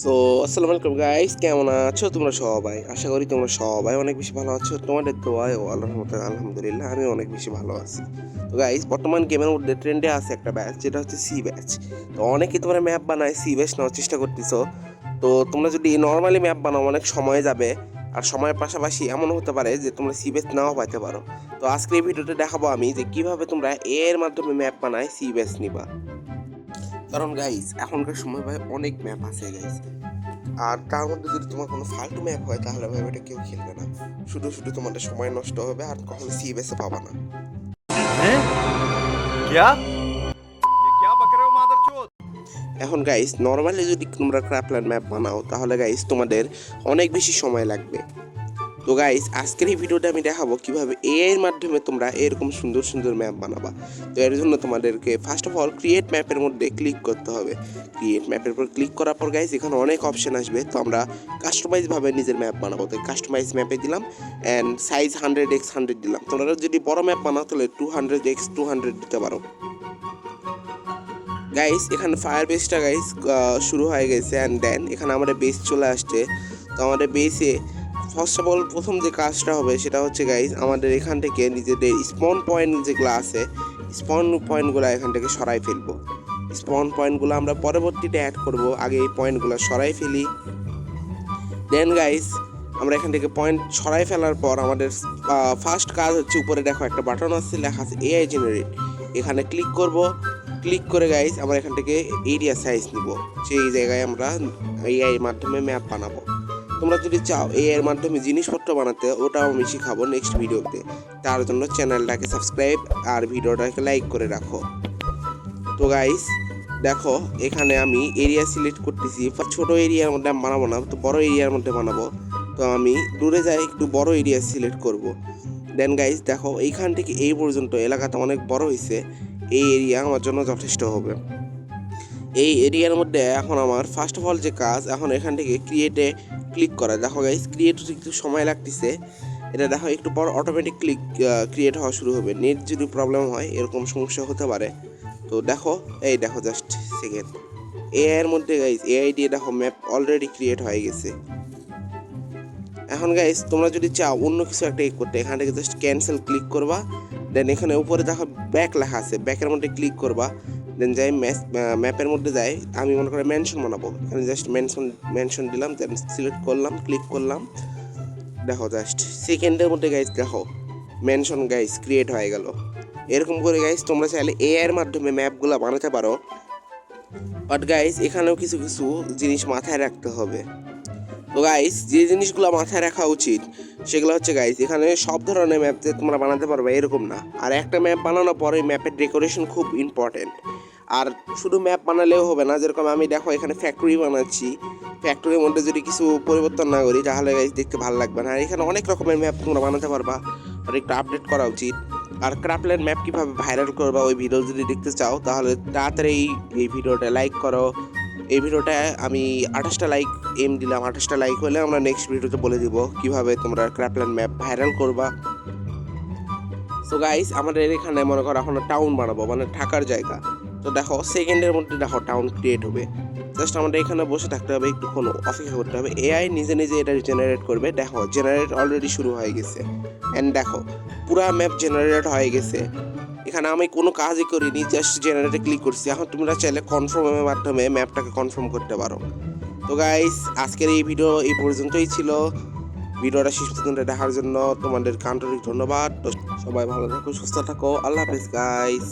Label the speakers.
Speaker 1: So আসসালামু আলাইকুম guys, কেমন আছো তোমরা সবাই? আশা করি তোমরা সবাই অনেক বেশি ভালো আছো। তোমাদের দোয়ায় ও আল্লাহর রহমতে আলহামদুলিল্লাহ আমি অনেক বেশি ভালো আছি। তো গাইস, বর্তমান গেমের মধ্যে ট্রেন্ডে আছে একটা ব্যাচ, যেটা হচ্ছে সি ব্যাচ। তো অনেকেই তোমরা ম্যাপ বানায় সি ব্যাচ নেওয়ার চেষ্টা করতেছো। তো তোমরা যদি নর্মালি ম্যাপ বানাও অনেক সময় যাবে, আর সময়ের পাশাপাশি এমন হতে পারে যে তোমরা সি ব্যাচ নাও পাইতে পারো। তো আজকে এই ভিডিওতে দেখাবো আমি যে কিভাবে তোমরা এর মাধ্যমে ম্যাপ বানায় সি ব্যাচ নিবা। কারণ গাইস, এখনকার সময় ভাই অনেক ম্যাপ আছে গাইস, আর তার মধ্যে যদি তোমার কোনো ফালতু ম্যাপ হয় তাহলে ভাই ওটা কেউ খেলবে না। শুধু শুধু তোমাদের সময় নষ্ট হবে আর কখনো সিএসএ পাবা না।
Speaker 2: हैं? क्या ये क्या बक रहे हो मादरचोद?
Speaker 1: এখন গাইস, নর্মালি যদি তোমরা ক্র্যাপল্যান্ড ম্যাপ বানাও তাহলে গাইস তোমাদের অনেক বেশি সময় লাগবে। তো গাইস, আজকের এই ভিডিওটা আমি দেখাবো কিভাবে এআই এর মাধ্যমে তোমরা এরকম সুন্দর সুন্দর ম্যাপ বানাবা। তো এর জন্য তোমাদেরকে ফার্স্ট অফ অল ক্রিয়েট ম্যাপের মধ্যে ক্লিক করতে হবে। ক্রিয়েট ম্যাপের উপর ক্লিক করার পর গাইস এখানে অনেক অপশন আসবে। তো আমরা কাস্টমাইজভাবে নিজের ম্যাপ বানাবো। তো কাস্টমাইজ ম্যাপে দিলাম অ্যান্ড সাইজ 100x100 দিলাম। তোমরা যদি বড় ম্যাপ বানাও তাহলে 200x200 দিতে পারো। গাইস, এখানে ফায়ার বেসটা গাইস শুরু হয়ে গেছে অ্যান্ড দেন এখানে আমাদের বেস চলে আসছে। তো আমাদের বেসে ফার্স্ট অফ অল প্রথম যে কাজটা হবে সেটা হচ্ছে গাইস, আমাদের এখান থেকে নিজেদের স্পন পয়েন্ট যেগুলো আছে, স্পন পয়েন্টগুলো এখান থেকে সরাই ফেলবো। স্পন পয়েন্টগুলো আমরা পরবর্তীতে অ্যাড করব, আগে এই পয়েন্টগুলো সরাই ফেলি। দেন গাইস, আমরা এখান থেকে পয়েন্ট সরাই ফেলার পর আমাদের ফার্স্ট কাজ হচ্ছে, উপরে দেখো একটা বাটন আছে, লেখা আছে এআই জেনারেট। এখানে ক্লিক করব। ক্লিক করে গাইস আমরা এখান থেকে এরিয়া সাইজ নিব। সেই জায়গায় আমরা এআই এর মাধ্যমে ম্যাপ বানাবো। তোমরা যদি চাও এআই এর মাধ্যমে জিনিসপত্র বানাতে, ওটাও আমি শিখাবো নেক্সট ভিডিওতে। তার জন্য চ্যানেলটাকে সাবস্ক্রাইব আর ভিডিওটাকে লাইক করে রাখো। তো গাইস দেখো, এখানে আমি এরিয়া সিলেক্ট করতেছি। ছোট এরিয়ার মধ্যে আমি বানাবো না, তো বড় এরিয়ার মধ্যে বানাবো। তো আমি দূরে যাই, একটু বড় এরিয়া সিলেক্ট করব। দেন গাইস দেখো, এইখান থেকে এই পর্যন্ত এলাকাটা অনেক বড় হয়েছে। এই এরিয়া আমার জন্য যথেষ্ট হবে। এই এরিয়ার মধ্যে এখন আমার ফার্স্ট অফ অল যে কাজ, এখন এখান থেকে ক্রিয়েটে ক্লিক করা। দেখো গাইস, ক্রিয়েট একটু সময় লাগতেছে। এটা দেখো একটু পর অটোমেটিক ক্রিয়েট হওয়া শুরু হবে। নেট যদি প্রবলেম হয় এরকম সমস্যা হতে পারে। তো দেখো, এই দেখো জাস্ট সেকেন্ড, এআই এর মধ্যে গাইস এআই দিয়ে দেখো ম্যাপ অলরেডি ক্রিয়েট হয়ে গেছে। এখন গাইস তোমরা যদি চাও অন্য কিছু একটা করতে, এখান থেকে জাস্ট ক্যান্সেল ক্লিক করবা। দেন এখানে উপরে দেখো ব্যাক লেখা আছে, ব্যাকের মধ্যে ক্লিক করবা। দেন যাই ম্যাপের মধ্যে যাই, আমি মনে করি মেনশন বানাবো। এখানে জাস্ট মেনশন দিলাম, দেন সিলেক্ট করলাম, ক্লিক করলাম। দেখো জাস্ট সেকেন্ডের মধ্যে গাইস দেখো মেনশন গাইস ক্রিয়েট হয়ে গেল। এরকম করে গাইস তোমরা চাইলে এআই এর মাধ্যমে ম্যাপগুলো বানাতে পারো। বাট গাইস, এখানেও কিছু কিছু জিনিস মাথায় রাখতে হবে। তো গাইস, যে জিনিসগুলো মাথায় রাখা উচিত সেগুলো হচ্ছে গাইস, এখানে সব ধরনের ম্যাপ যে তোমরা বানাতে পারবে এরকম না। আর একটা ম্যাপ বানানোর পরে ম্যাপের ডেকোরেশন খুব ইম্পর্টেন্ট। আর শুধু ম্যাপ বানালেও হবে না। যেরকম আমি দেখো এখানে ফ্যাক্টরি বানাচ্ছি, ফ্যাক্টরির মধ্যে যদি কিছু পরিবর্তন না করি তাহলে গাইস দেখতে ভালো লাগবে না। আর এখানে অনেক রকমের ম্যাপ তোমরা বানাতে পারবা, আর একটু আপডেট করা উচিত। আর ক্রাফটল্যান্ড ম্যাপ কীভাবে ভাইরাল করবা ওই ভিডিও যদি দেখতে চাও তাহলে তাড়াতাড়ি এই ভিডিওটা লাইক করো। এই ভিডিওটা আমি 28টা লাইক দিলাম। 28টা লাইক হলে আমরা নেক্সট ভিডিওতে বলে দিব কিভাবে তোমরা ক্র্যাপল্যান্ড ম্যাপ ভাইরাল করবা। সো গাইস, আমাদের এখানে মনে করো এখন টাউন বানাবো, মানে থাকার জায়গা। তো দেখো সেকেন্ডের মধ্যে দেখো টাউন ক্রিয়েট হবে। জাস্ট আমাদের এখানে বসে থাকতে হবে, একটুক্ষণ অপেক্ষা করতে হবে। এআই নিজে নিজে এটা জেনারেট করবে। দেখো জেনারেট অলরেডি শুরু হয়ে গেছে। অ্যান্ড দেখো পুরা ম্যাপ জেনারেট হয়ে গেছে। এখানে আমি কোনো কাজই করিনি, জাস্ট জেনারেটে ক্লিক করছি। এখন তোমরা চাইলে কনফার্মের মাধ্যমে ম্যাপটাকে কনফার্ম করতে পারো। তো গাইস, আজকের এই ভিডিও এই পর্যন্তই ছিল। ভিডিওটা শেষ পর্যন্ত দেখার জন্য তোমাদের আন্তরিক ধন্যবাদ। তো সবাই ভালো থাকো, সুস্থ থাকো। আল্লাহ হাফেজ গাইস।